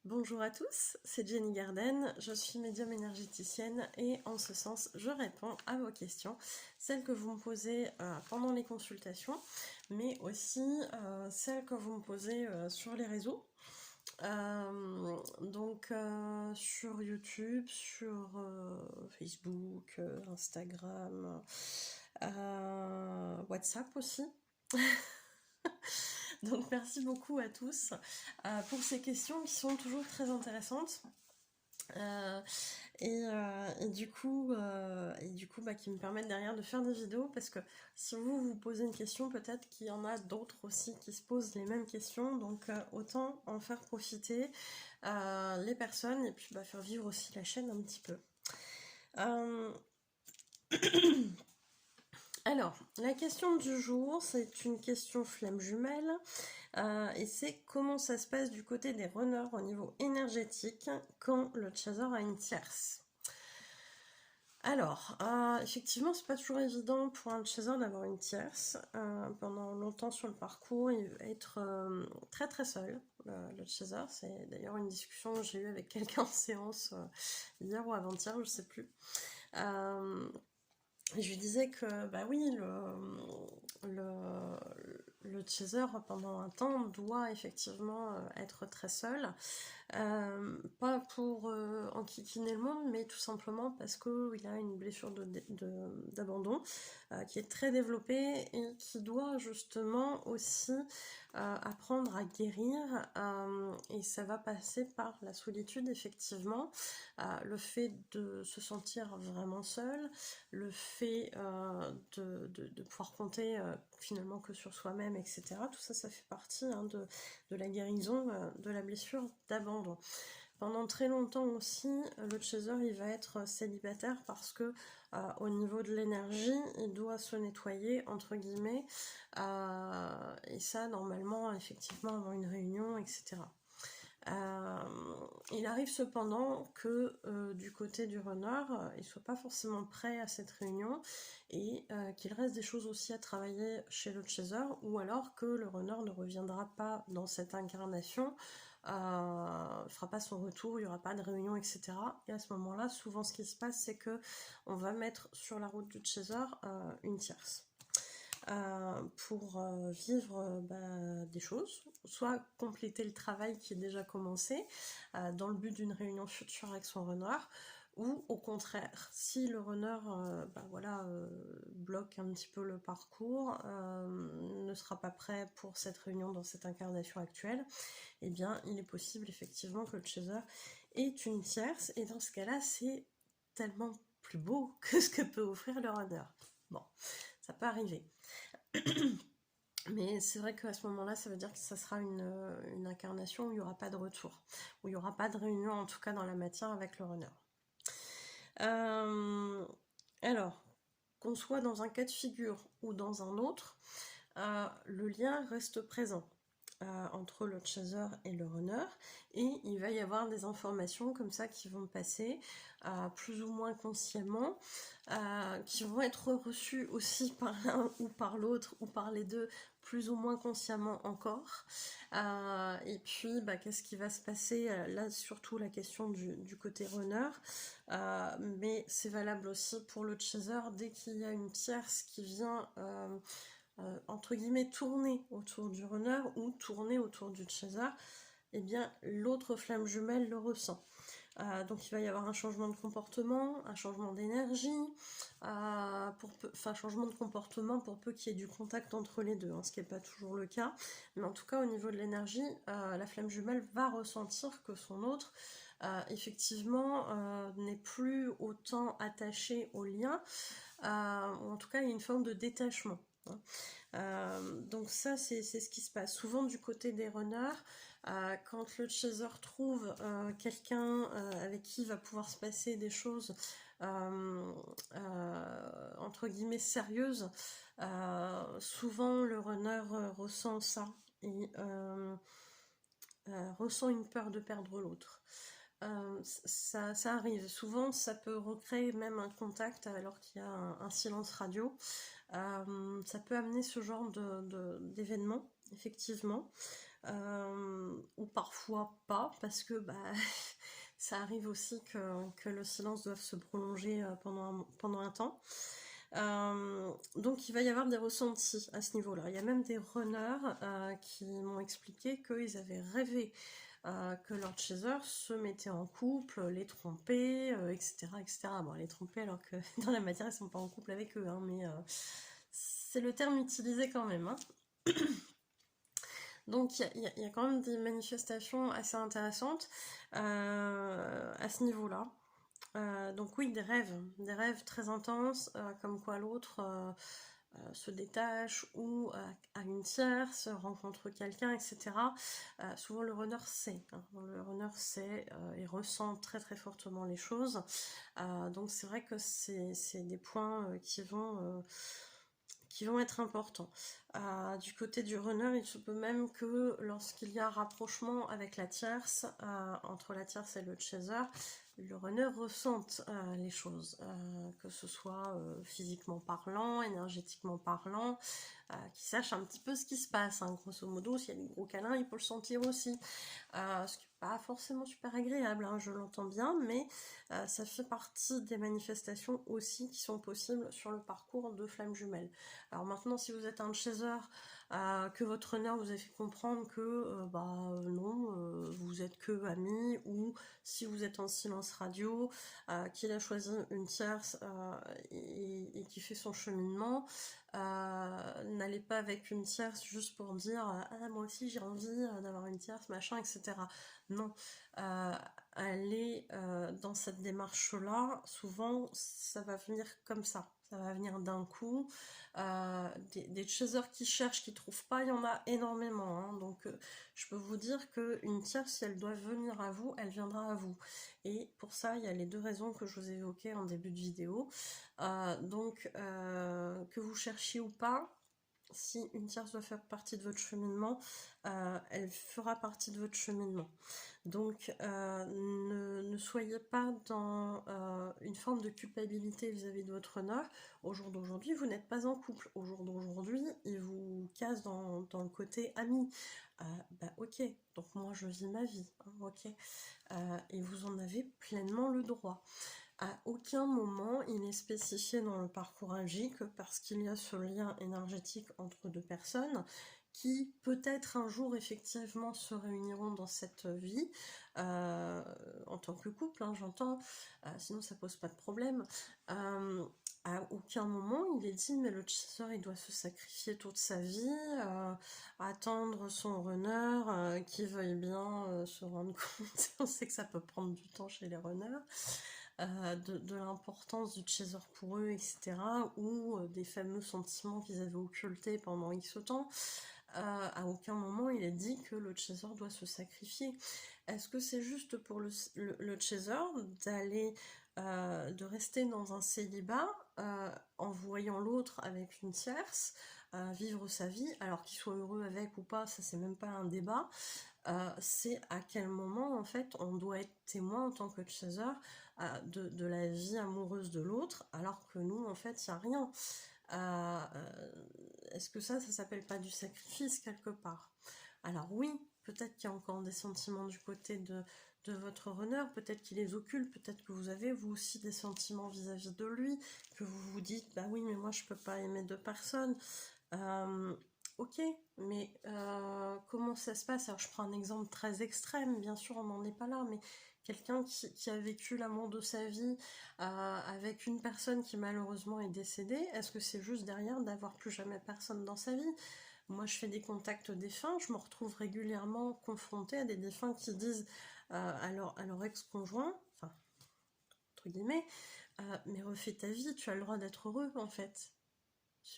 Bonjour à tous, c'est Jenny Garden, je suis médium énergéticienne et en ce sens je réponds à vos questions, celles que vous me posez pendant les consultations, mais aussi celles que vous me posez sur les réseaux. Sur YouTube, sur Facebook, Instagram, WhatsApp aussi. Donc merci beaucoup à tous pour ces questions qui sont toujours très intéressantes. Euh, qui me permettent derrière de faire des vidéos, parce que si vous vous posez une question, peut-être qu'il y en a d'autres aussi qui se posent les mêmes questions, donc autant en faire profiter les personnes et puis faire vivre aussi la chaîne un petit peu. Alors, la question du jour, c'est une question flamme jumelle, et c'est comment ça se passe du côté des runners au niveau énergétique quand le chaser a une tierce. Alors, effectivement, c'est pas toujours évident pour un chaser d'avoir une tierce. Pendant longtemps sur le parcours, il va être très très seul, le chaser. C'est d'ailleurs une discussion que j'ai eue avec quelqu'un en séance hier ou avant-hier, je sais plus. Je lui disais que, bah oui, le chaser, pendant un temps, doit effectivement être très seul. Pas pour enquiquiner le monde, mais tout simplement parce qu'il a une blessure d'abandon qui est très développée et qui doit justement aussi apprendre à guérir, et ça va passer par la solitude, effectivement, le fait de se sentir vraiment seul, le fait de pouvoir compter finalement que sur soi-même, etc. Tout ça, ça fait partie de la guérison de la blessure d'abandon. Pendant très longtemps aussi, le chaser il va être célibataire parce que au niveau de l'énergie, il doit se nettoyer entre guillemets, et ça normalement effectivement avant une réunion, etc. Il arrive cependant que du côté du runner, il soit pas forcément prêt à cette réunion et qu'il reste des choses aussi à travailler chez le chaser, ou alors que le runner ne reviendra pas dans cette incarnation, fera pas son retour, il n'y aura pas de réunion, etc. Et à ce moment-là, souvent ce qui se passe, c'est que on va mettre sur la route du chaser une tierce. Pour vivre des choses, soit compléter le travail qui est déjà commencé dans le but d'une réunion future avec son runner, ou au contraire, si le runner bloque un petit peu le parcours, ne sera pas prêt pour cette réunion dans cette incarnation actuelle, eh bien il est possible effectivement que le chaser ait une tierce, et dans ce cas-là c'est tellement plus beau que ce que peut offrir le runner. Bon, ça peut arriver. Mais c'est vrai qu'à ce moment-là, ça veut dire que ça sera une incarnation où il n'y aura pas de retour, où il n'y aura pas de réunion, en tout cas dans la matière, avec le runner. Alors, qu'on soit dans un cas de figure ou dans un autre, le lien reste présent entre le chaser et le runner, et il va y avoir des informations comme ça qui vont passer plus ou moins consciemment, qui vont être reçues aussi par l'un ou par l'autre ou par les deux plus ou moins consciemment encore. Et puis qu'est-ce qui va se passer là, surtout la question du côté runner, mais c'est valable aussi pour le chaser. Dès qu'il y a une tierce qui vient entre guillemets tourner autour du runner ou tourner autour du chaser, eh bien l'autre flamme jumelle le ressent. Donc il va y avoir un changement de comportement, un changement d'énergie, changement de comportement pour peu qu'il y ait du contact entre les deux, ce qui n'est pas toujours le cas, mais en tout cas au niveau de l'énergie, la flamme jumelle va ressentir que son autre effectivement n'est plus autant attaché au lien, ou en tout cas il y a une forme de détachement. Donc ça c'est ce qui se passe souvent du côté des runners. Quand le chaser trouve quelqu'un avec qui il va pouvoir se passer des choses entre guillemets sérieuses, souvent le runner ressent ça et ressent une peur de perdre l'autre. Ça arrive. Souvent, ça peut recréer même un contact alors qu'il y a un silence radio. Ça peut amener ce genre d'événement, effectivement. ou parfois pas, parce que bah, ça arrive aussi que le silence doive se prolonger pendant un temps. Donc il va y avoir des ressentis à ce niveau-là. Il y a même des runners qui m'ont expliqué qu'ils avaient rêvé que leur chaser se mettait en couple, les trompait, etc., etc. Bon, les tromper alors que dans la matière ils sont pas en couple avec eux, hein, mais c'est le terme utilisé quand même. Hein. Donc il y a quand même des manifestations assez intéressantes à ce niveau-là. Donc oui, des rêves très intenses, comme quoi l'autre se détache ou à une tierce, rencontre quelqu'un, etc. Souvent le runner sait, hein. Le runner sait et ressent très très fortement les choses. Donc c'est vrai que c'est des points qui vont être importants. Du côté du runner, il se peut même que lorsqu'il y a un rapprochement avec la tierce, entre la tierce et le chaser, le runner ressente les choses, que ce soit physiquement parlant, énergétiquement parlant, qu'il sache un petit peu ce qui se passe. Hein. Grosso modo, s'il y a des gros câlins, il peut le sentir aussi. Ce qui n'est pas forcément super agréable, hein, je l'entends bien, mais ça fait partie des manifestations aussi qui sont possibles sur le parcours de flammes jumelles. Alors maintenant, si vous êtes un chaser, que votre runner vous a fait comprendre que non, vous êtes que amis, ou si vous êtes en silence radio, qu'il a choisi une tierce et qui fait son cheminement, n'allez pas avec une tierce juste pour dire ah moi aussi j'ai envie d'avoir une tierce machin, etc. Non, aller dans cette démarche là, souvent ça va venir comme ça va venir d'un coup. Des chasers qui cherchent, qui trouvent pas, il y en a énormément, hein. Donc je peux vous dire qu'une tierce, si elle doit venir à vous, elle viendra à vous. Et pour ça, il y a les deux raisons que je vous ai évoquées en début de vidéo. Que vous cherchiez ou pas, si une tierce doit faire partie de votre cheminement, elle fera partie de votre cheminement. Donc ne soyez pas dans une forme de culpabilité vis-à-vis de votre honneur. Au jour d'aujourd'hui, vous n'êtes pas en couple. Au jour d'aujourd'hui, il vous casse dans le côté ami. Ok, donc moi je vis ma vie, hein, ok. Et vous en avez pleinement le droit. À aucun moment il est spécifié dans le parcours AJ que parce qu'il y a ce lien énergétique entre deux personnes qui peut-être un jour effectivement se réuniront dans cette vie en tant que couple, hein, j'entends, sinon ça pose pas de problème. À aucun moment il est dit mais le chaser il doit se sacrifier toute sa vie, attendre son runner qui veuille bien se rendre compte. On sait que ça peut prendre du temps chez les runners. De l'importance du chaser pour eux, etc. Ou des fameux sentiments qu'ils avaient occultés pendant X temps. À aucun moment il est dit que le chaser doit se sacrifier. Est-ce que c'est juste pour le chaser d'aller, de rester dans un célibat en voyant l'autre avec une tierce, vivre sa vie, alors qu'il soit heureux avec ou pas, ça c'est même pas un débat. C'est à quel moment en fait on doit être témoin en tant que chaser de la vie amoureuse de l'autre, alors que nous en fait il n'y a rien. Est-ce que ça s'appelle pas du sacrifice quelque part? Alors oui, peut-être qu'il y a encore des sentiments du côté de votre runner, peut-être qu'il les occulte, peut-être que vous avez vous aussi des sentiments vis-à-vis de lui, que vous vous dites bah oui mais moi je peux pas aimer deux personnes. Ok, mais comment ça se passe? Alors je prends un exemple très extrême, bien sûr on n'en est pas là, mais quelqu'un qui a vécu l'amour de sa vie avec une personne qui malheureusement est décédée, est-ce que c'est juste derrière d'avoir plus jamais personne dans sa vie? Moi je fais des contacts défunts, je me retrouve régulièrement confrontée à des défunts qui disent à leur ex-conjoint, enfin entre guillemets, mais refais ta vie, tu as le droit d'être heureux en fait.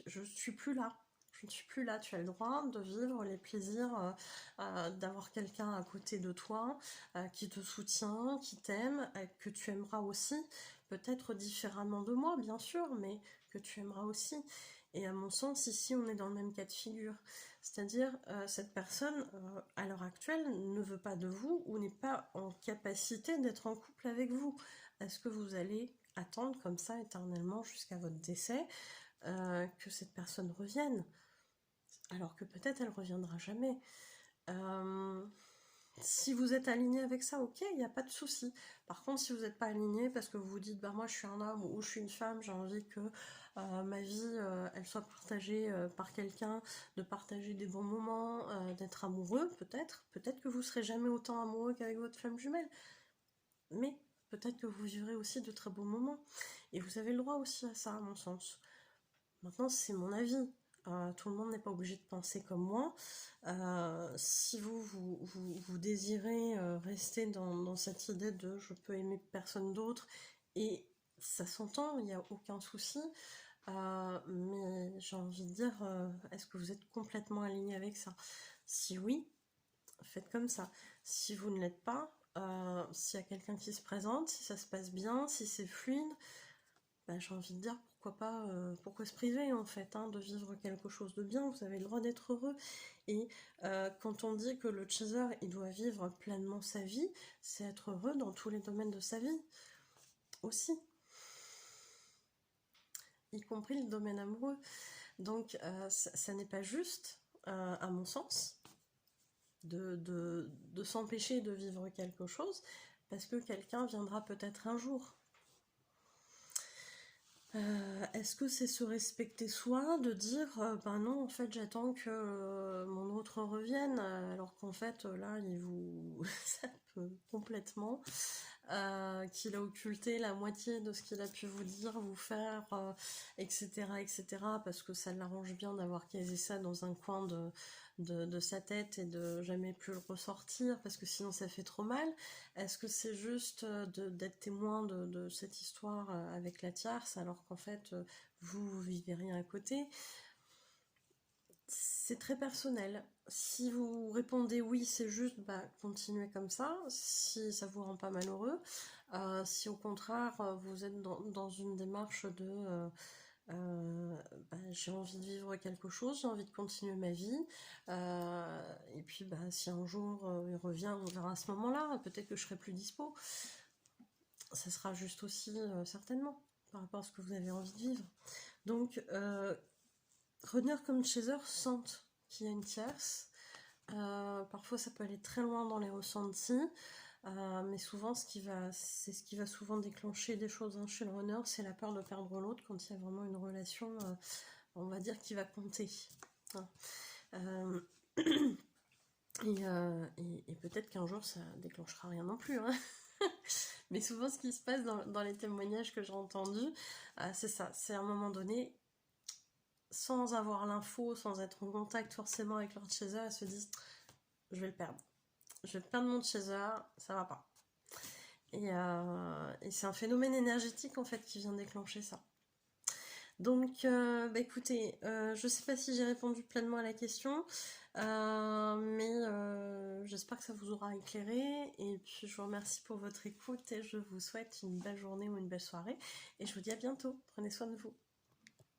Je suis plus là. Je ne suis plus là. Tu as le droit de vivre les plaisirs, d'avoir quelqu'un à côté de toi qui te soutient, qui t'aime, que tu aimeras aussi, peut-être différemment de moi, bien sûr, mais que tu aimeras aussi. Et à mon sens, ici, on est dans le même cas de figure. C'est-à-dire, cette personne, à l'heure actuelle, ne veut pas de vous ou n'est pas en capacité d'être en couple avec vous. Est-ce que vous allez attendre comme ça éternellement jusqu'à votre décès que cette personne revienne, alors que peut-être elle reviendra jamais. Si vous êtes aligné avec ça, ok, il n'y a pas de souci. Par contre, si vous n'êtes pas aligné parce que vous vous dites, bah moi je suis un homme ou je suis une femme, j'ai envie que ma vie elle soit partagée par quelqu'un, de partager des bons moments, d'être amoureux, peut-être que vous serez jamais autant amoureux qu'avec votre flamme jumelle, mais peut-être que vous vivrez aussi de très beaux moments. Et vous avez le droit aussi à ça, à mon sens. Maintenant, c'est mon avis. Tout le monde n'est pas obligé de penser comme moi. Si vous désirez rester dans cette idée de je peux aimer personne d'autre, et ça s'entend, il n'y a aucun souci, mais j'ai envie de dire, est-ce que vous êtes complètement aligné avec ça? Si oui, faites comme ça. Si vous ne l'êtes pas, s'il y a quelqu'un qui se présente, si ça se passe bien, si c'est fluide, bah, j'ai envie de dire pourquoi pas, pourquoi se priver en fait, hein, de vivre quelque chose de bien, vous avez le droit d'être heureux. Et quand on dit que le chaser il doit vivre pleinement sa vie, c'est être heureux dans tous les domaines de sa vie aussi, y compris le domaine amoureux. Donc ça n'est pas juste, à mon sens, de s'empêcher de vivre quelque chose parce que quelqu'un viendra peut-être un jour. Est-ce que c'est se respecter soi, de dire ben non, en fait j'attends que mon autre revienne, alors qu'en fait là il vous zappe complètement, qu'il a occulté la moitié de ce qu'il a pu vous dire, vous faire, etc., etc., parce que ça l'arrange bien d'avoir casé ça dans un coin de sa tête et de jamais plus le ressortir, parce que sinon ça fait trop mal. Est-ce que c'est juste d'être témoin de cette histoire avec la tierce, alors qu'en fait vous vivez rien à côté? C'est très personnel. Si vous répondez oui, c'est juste, bah, continuez comme ça, si ça vous rend pas malheureux. Si au contraire, vous êtes dans une démarche de bah, j'ai envie de vivre quelque chose, j'ai envie de continuer ma vie, et puis bah, si un jour il revient, on verra à ce moment-là, peut-être que je serai plus dispo. Ça sera juste aussi, certainement, par rapport à ce que vous avez envie de vivre. Donc, revenir comme chaser sente qu'il y a une tierce. Parfois ça peut aller très loin dans les ressentis, mais souvent c'est ce qui va souvent déclencher des choses, hein, chez le runner, c'est la peur de perdre l'autre quand il y a vraiment une relation, on va dire, qui va compter, hein. Euh, et peut-être qu'un jour ça déclenchera rien non plus, hein. Mais souvent ce qui se passe dans les témoignages que j'ai entendus, c'est ça, c'est à un moment donné, sans avoir l'info, sans être en contact forcément avec leur chaser, elles se disent je vais le perdre. Je vais perdre mon chaser, ça va pas. Et c'est un phénomène énergétique en fait qui vient déclencher ça. Donc, bah écoutez, je sais pas si j'ai répondu pleinement à la question, mais j'espère que ça vous aura éclairé. Et puis, je vous remercie pour votre écoute et je vous souhaite une belle journée ou une belle soirée. Et je vous dis à bientôt. Prenez soin de vous.